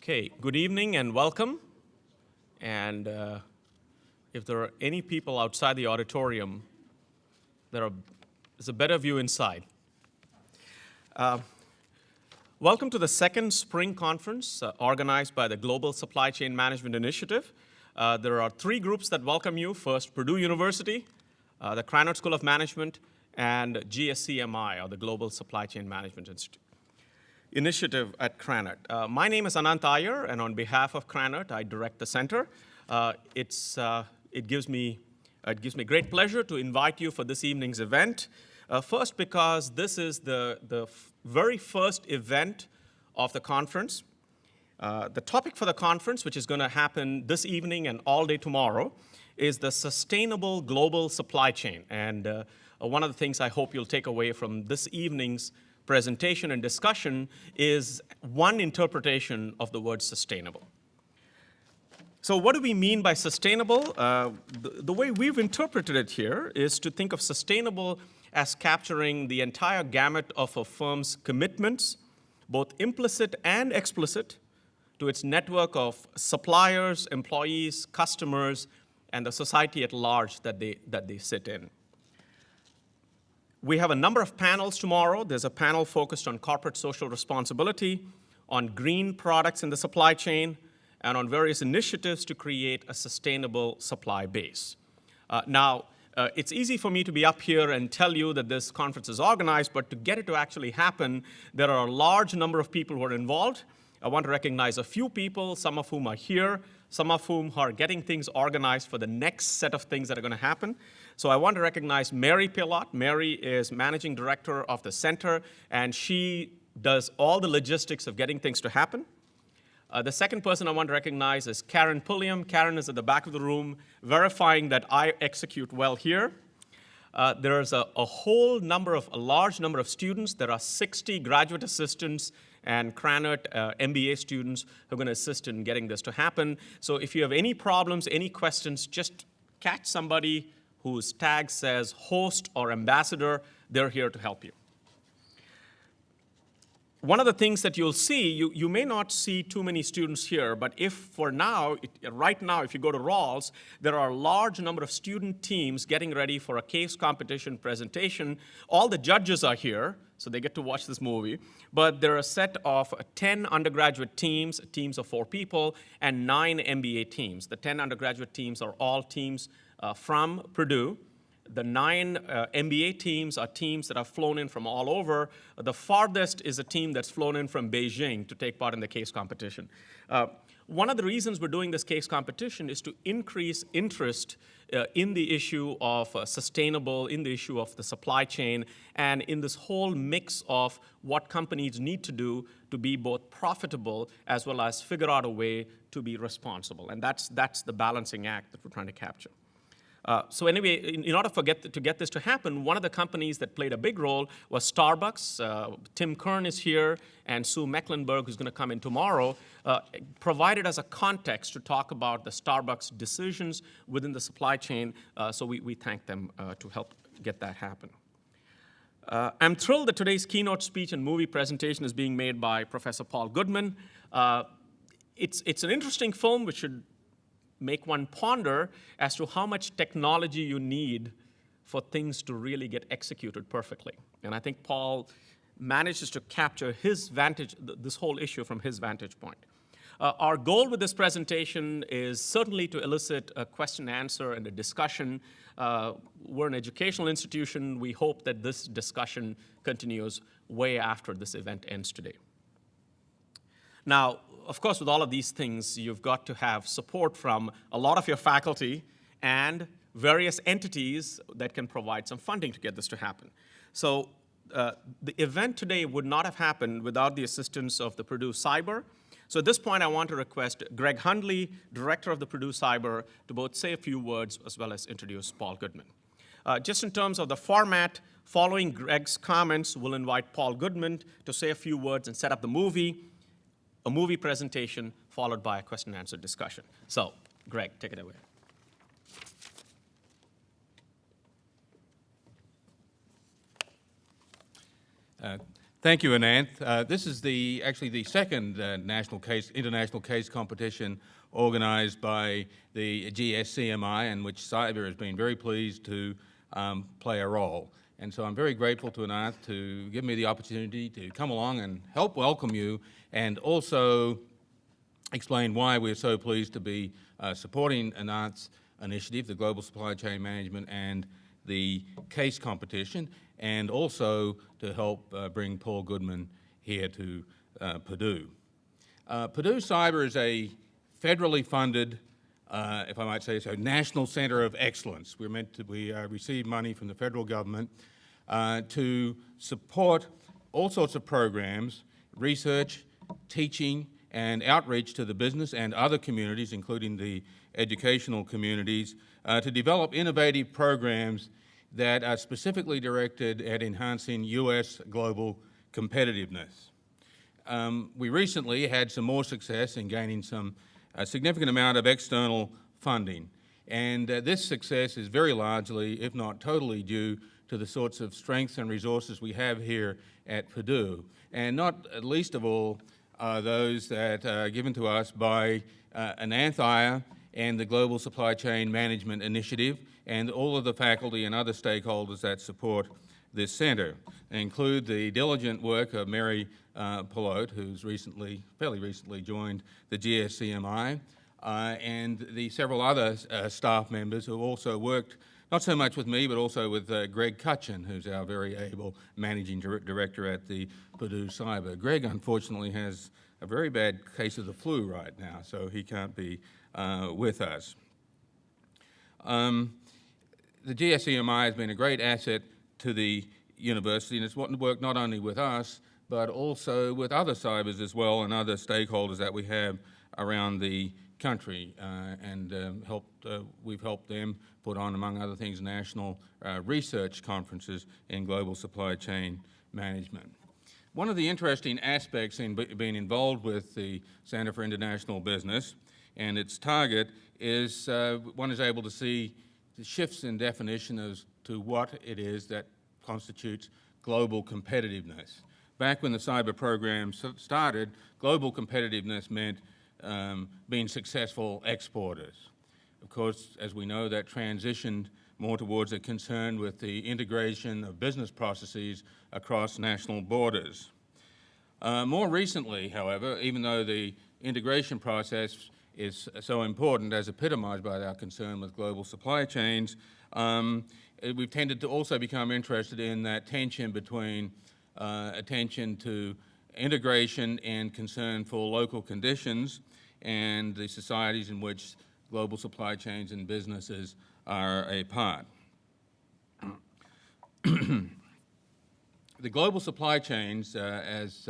Okay, good evening and welcome. And if there are any people outside the auditorium, there's a better view inside. Welcome to the second spring conference organized by the Global Supply Chain Management Initiative. There are three groups that welcome you. First, Purdue University, the Krannert School of Management, and GSCMI, or the Global Supply Chain Management Initiative at Krannert. My name is Anant Iyer, and on behalf of Krannert, I direct the center. It gives me great pleasure to invite you for this evening's event. First, because this is the very first event of the conference. The topic for the conference, which is going to happen this evening and all day tomorrow, is the sustainable global supply chain. And one of the things I hope you'll take away from this evening's presentation and discussion is one interpretation of the word sustainable. So what do we mean by sustainable? The way we've interpreted it here is to think of sustainable as capturing the entire gamut of a firm's commitments, both implicit and explicit, to its network of suppliers, employees, customers, and the society at large that they sit in. We have a number of panels tomorrow. There's a panel focused on corporate social responsibility, on green products in the supply chain, and on various initiatives to create a sustainable supply base. It's easy for me to be up here and tell you that this conference is organized, but to get it to actually happen, there are a large number of people who are involved. I want to recognize a few people, some of whom are here, some of whom are getting things organized for the next set of things that are going to happen. So I want to recognize Mary Pilot. Mary is managing director of the center, and she does all the logistics of getting things to happen. The second person I want to recognize is Karen Pulliam. Karen is at the back of the room, verifying that I execute well here. There's a large number of students. There are 60 graduate assistants and Krannert MBA students who are going to assist in getting this to happen. So if you have any problems, any questions, just catch somebody whose tag says host or ambassador. They're here to help you. One of the things that you'll see, you may not see too many students here, but right now, if you go to Rawls, there are a large number of student teams getting ready for a case competition presentation. All the judges are here, so they get to watch this movie. But there are a set of 10 undergraduate teams, teams of 4 people, and 9 MBA teams. The 10 undergraduate teams are all teams from Purdue. The 9 MBA teams are teams that have flown in from all over. The farthest is a team that's flown in from Beijing to take part in the case competition. One of the reasons we're doing this case competition is to increase interest in the issue of sustainable, in the issue of the supply chain, and in this whole mix of what companies need to do to be both profitable as well as figure out a way to be responsible. And that's the balancing act that we're trying to capture. So anyway, in order to get this to happen, one of the companies that played a big role was Starbucks. Tim Kern is here, and Sue Mecklenburg, who's going to come in tomorrow, provided us a context to talk about the Starbucks decisions within the supply chain. So we thank them to help get that happen. I'm thrilled that today's keynote speech and movie presentation is being made by Professor Paul Goodman. It's an interesting film which should make one ponder as to how much technology you need for things to really get executed perfectly. And I think Paul manages to capture this whole issue from his vantage point. Our goal with this presentation is certainly to elicit a question and answer and a discussion. We're an educational institution. We hope that this discussion continues way after this event ends today. Now, of course, with all of these things, you've got to have support from a lot of your faculty and various entities that can provide some funding to get this to happen. So the event today would not have happened without the assistance of the Purdue Cyber. So at this point, I want to request Greg Hundley, director of the Purdue Cyber, to both say a few words as well as introduce Paul Goodman. Just in terms of the format, following Greg's comments, we'll invite Paul Goodman to say a few words and set up the movie. A movie presentation followed by a question and answer discussion. So, Greg, take it away. Thank you, Ananth. This is actually the second international case competition organised by the GSCMI, in which cyber has been very pleased to play a role. And so I'm very grateful to Ananth to give me the opportunity to come along and help welcome you, and also explain why we're so pleased to be supporting Ananth's initiative, the Global Supply Chain Management and the case competition, and also to help bring Paul Goodman here to Purdue. Purdue Cyber is a federally funded, if I might say so, National Center of Excellence. We receive money from the federal government to support all sorts of programs, research, teaching, and outreach to the business and other communities, including the educational communities, to develop innovative programs that are specifically directed at enhancing U.S. global competitiveness. We recently had some more success in gaining a significant amount of external funding, and this success is very largely, if not totally, due to the sorts of strengths and resources we have here at Purdue, and not least of all those that are given to us by Ananth Iyer and the Global Supply Chain Management Initiative, and all of the faculty and other stakeholders that support this center. They include the diligent work of Mary Pilote, who's fairly recently joined the GSCMI, and the several other staff members who have also worked not so much with me, but also with Greg Cutchin, who's our very able managing director at the Purdue Cyber. Greg, unfortunately, has a very bad case of the flu right now, so he can't be with us. The GSCMI has been a great asset to the university, and it's worked not only with us, but also with other cybers as well, and other stakeholders that we have around the country, and we've helped them put on, among other things, national research conferences in global supply chain management. One of the interesting aspects in being involved with the Center for International Business and its target is one is able to see the shifts in definition as to what it is that constitutes global competitiveness. Back when the cyber program started, global competitiveness meant being successful exporters. Of course, as we know, that transitioned more towards a concern with the integration of business processes across national borders. More recently, however, even though the integration process is so important, as epitomized by our concern with global supply chains, we've tended to also become interested in that tension between attention to integration and concern for local conditions and the societies in which global supply chains and businesses are a part. The global supply chains, as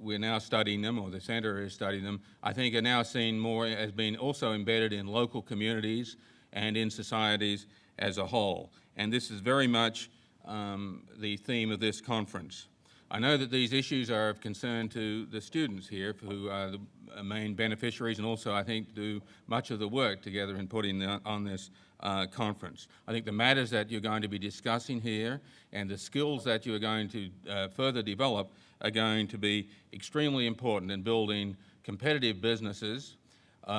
we're now studying them, or the center is studying them, I think are now seen more as being also embedded in local communities and in societies as a whole. And this is very much the theme of this conference. I know that these issues are of concern to the students here, who are the main beneficiaries, and also, I think, do much of the work together in putting on this conference. I think the matters that you're going to be discussing here and the skills that you're going to further develop are going to be extremely important in building competitive businesses,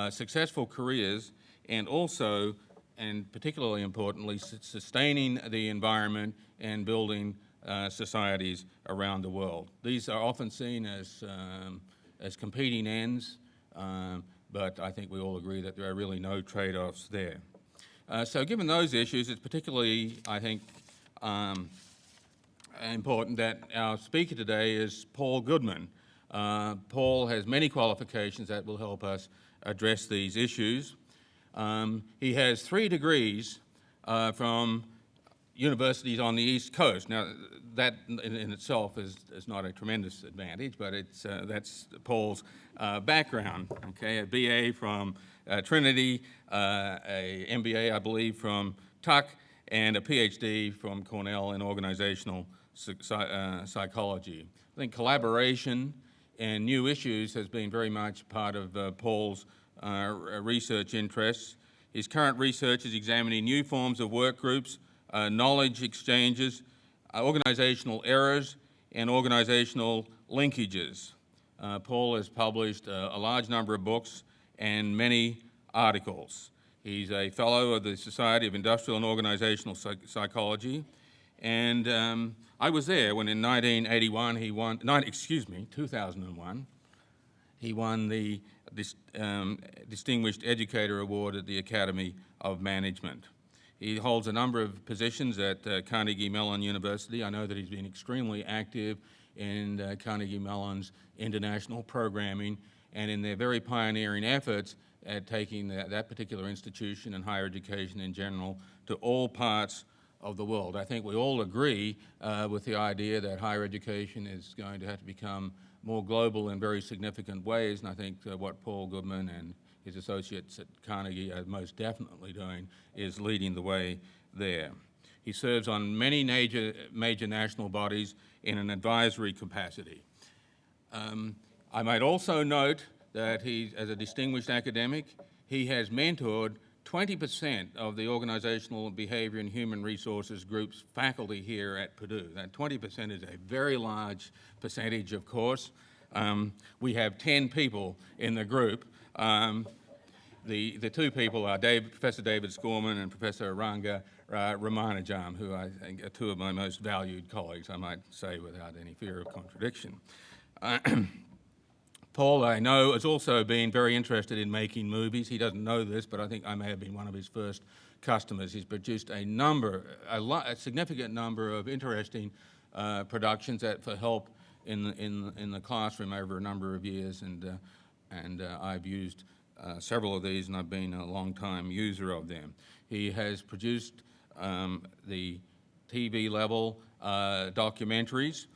successful careers, and also, and particularly importantly, sustaining the environment and building societies around the world. These are often seen as competing ends, but I think we all agree that there are really no trade-offs there. So given those issues, it's particularly, I think, important that our speaker today is Paul Goodman. Paul has many qualifications that will help us address these issues. He has 3 degrees from universities on the East Coast. Now, that in itself is not a tremendous advantage, but that's Paul's background. Okay, a BA from Trinity, a MBA, I believe, from Tuck, and a PhD from Cornell in organizational psychology. I think collaboration and new issues has been very much part of Paul's research interests. His current research is examining new forms of work groups, knowledge exchanges, organizational errors, and organizational linkages. Paul has published a large number of books and many articles. He's a fellow of the Society of Industrial and Organizational Psychology, and I was there when in 1981 he won, 2001, he won the Distinguished Educator Award at the Academy of Management. He holds a number of positions at Carnegie Mellon University. I know that he's been extremely active in Carnegie Mellon's international programming and in their very pioneering efforts at taking that particular institution and higher education in general to all parts of the world. I think we all agree with the idea that higher education is going to have to become more global in very significant ways, and I think what Paul Goodman and his associates at Carnegie are most definitely doing is leading the way there. He serves on many major national bodies in an advisory capacity. I might also note that he, as a distinguished academic, he has mentored 20% of the organizational behavior and human resources group's faculty here at Purdue. That 20% is a very large percentage, of course. We have 10 people in the group. The two people are Professor David Scorman and Professor Ranga Ramanujam, who I think are two of my most valued colleagues, I might say without any fear of contradiction. Paul, I know, has also been very interested in making movies. He doesn't know this, but I think I may have been one of his first customers. He's produced a significant number of interesting productions for help in the classroom over a number of years, and I've used several of these, and I've been a long-time user of them. He has produced the TV-level documentaries,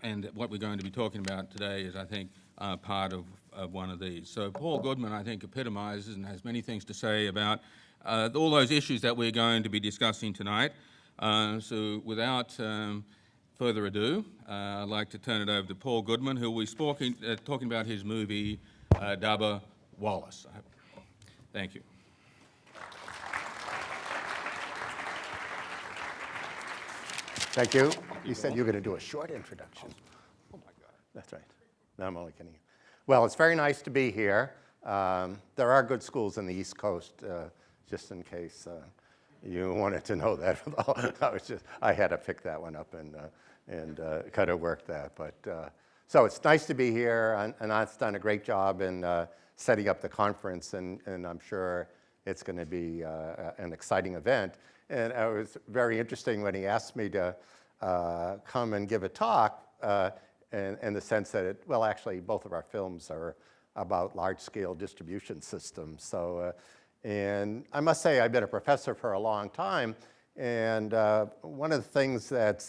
and what we're going to be talking about today is, I think, part of one of these. So Paul Goodman, I think, epitomizes and has many things to say about all those issues that we're going to be discussing tonight. So without further ado, I'd like to turn it over to Paul Goodman, who will be talking about his movie, Dubber Wallace. Thank you. Thank you. You said you were going to do a short introduction. Oh, my God. That's right. No, I'm only kidding you. Well, it's very nice to be here. There are good schools in the East Coast, just in case you wanted to know that. I had to pick that one up and kind of work that. But so it's nice to be here, and Anant's done a great job in setting up the conference, and I'm sure it's going to be an exciting event. And it was very interesting when he asked me to come and give a talk, in the sense that, actually, both of our films are about large-scale distribution systems. So, and I must say, I've been a professor for a long time, and one of the things that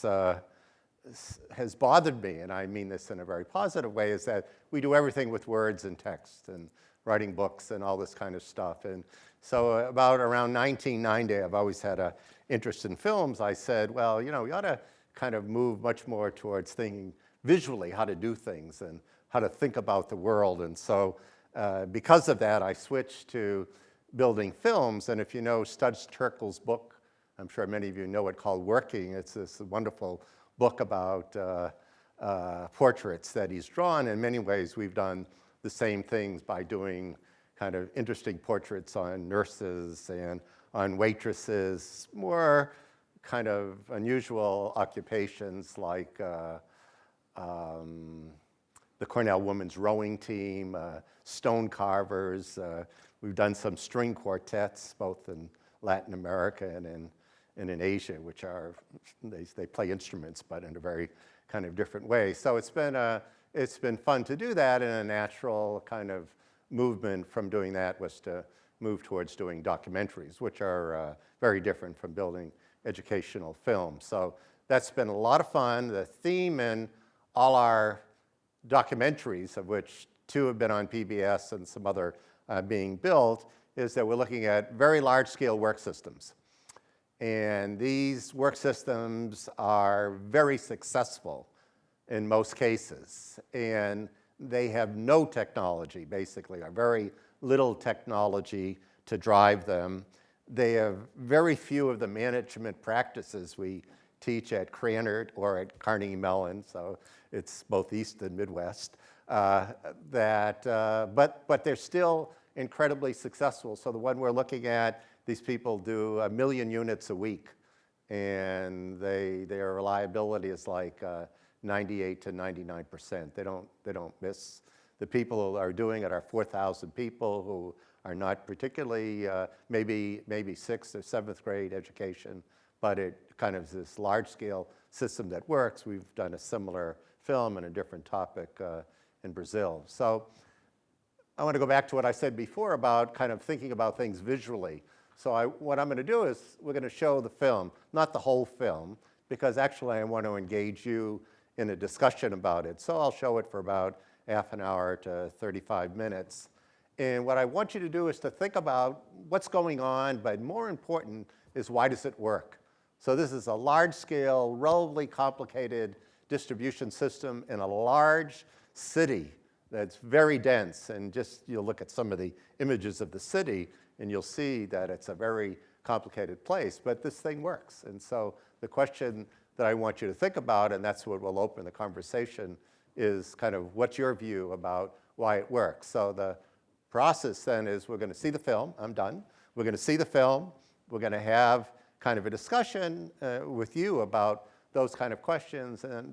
has bothered me, and I mean this in a very positive way, is that we do everything with words and text and writing books and all this kind of stuff. And so around 1990, I've always had an interest in films. I said, well, we ought to kind of move much more towards thinking visually how to do things and how to think about the world. And so because of that, I switched to building films. And if you know Studs Terkel's book, I'm sure many of you know it, called Working. It's this wonderful book about portraits that he's drawn. In many ways, we've done the same things by doing kind of interesting portraits on nurses and on waitresses, more kind of unusual occupations like the Cornell Women's Rowing Team, stone carvers. We've done some string quartets, both in Latin America and in Asia, which are, they play instruments, but in a very kind of different way. So it's been fun to do that, and a natural kind of movement from doing that was to move towards doing documentaries, which are very different from building educational films. So that's been a lot of fun. The theme in all our documentaries, of which 2 have been on PBS and some other being built, is that we're looking at very large-scale work systems. And these work systems are very successful in most cases. And they have no technology, basically, or very little technology to drive them. They have very few of the management practices we teach at Krannert or at Carnegie Mellon, so it's both East and Midwest, but they're still incredibly successful. So the one we're looking at, these people do 1 million units a week, and their reliability is like 98 to 99%. They don't miss. The people who are doing it are 4,000 people who are not particularly, maybe 6th or 7th grade education, but it kind of is this large-scale system that works. We've done a similar film on a different topic in Brazil. So I want to go back to what I said before about kind of thinking about things visually. So what I'm going to do is we're going to show the film, not the whole film, because actually I want to engage you in a discussion about it. So I'll show it for about half an hour to 35 minutes. And what I want you to do is to think about what's going on, but more important is why does it work? So this is a large-scale, relatively complicated distribution system in a large city that's very dense. And just you'll look at some of the images of the city, and you'll see that it's a very complicated place, but this thing works. And so the question that I want you to think about, and that's what will open the conversation, is kind of what's your view about why it works? So the process then is we're going to see the film. I'm done. We're going to see the film. We're going to have kind of a discussion with you about those kind of questions, and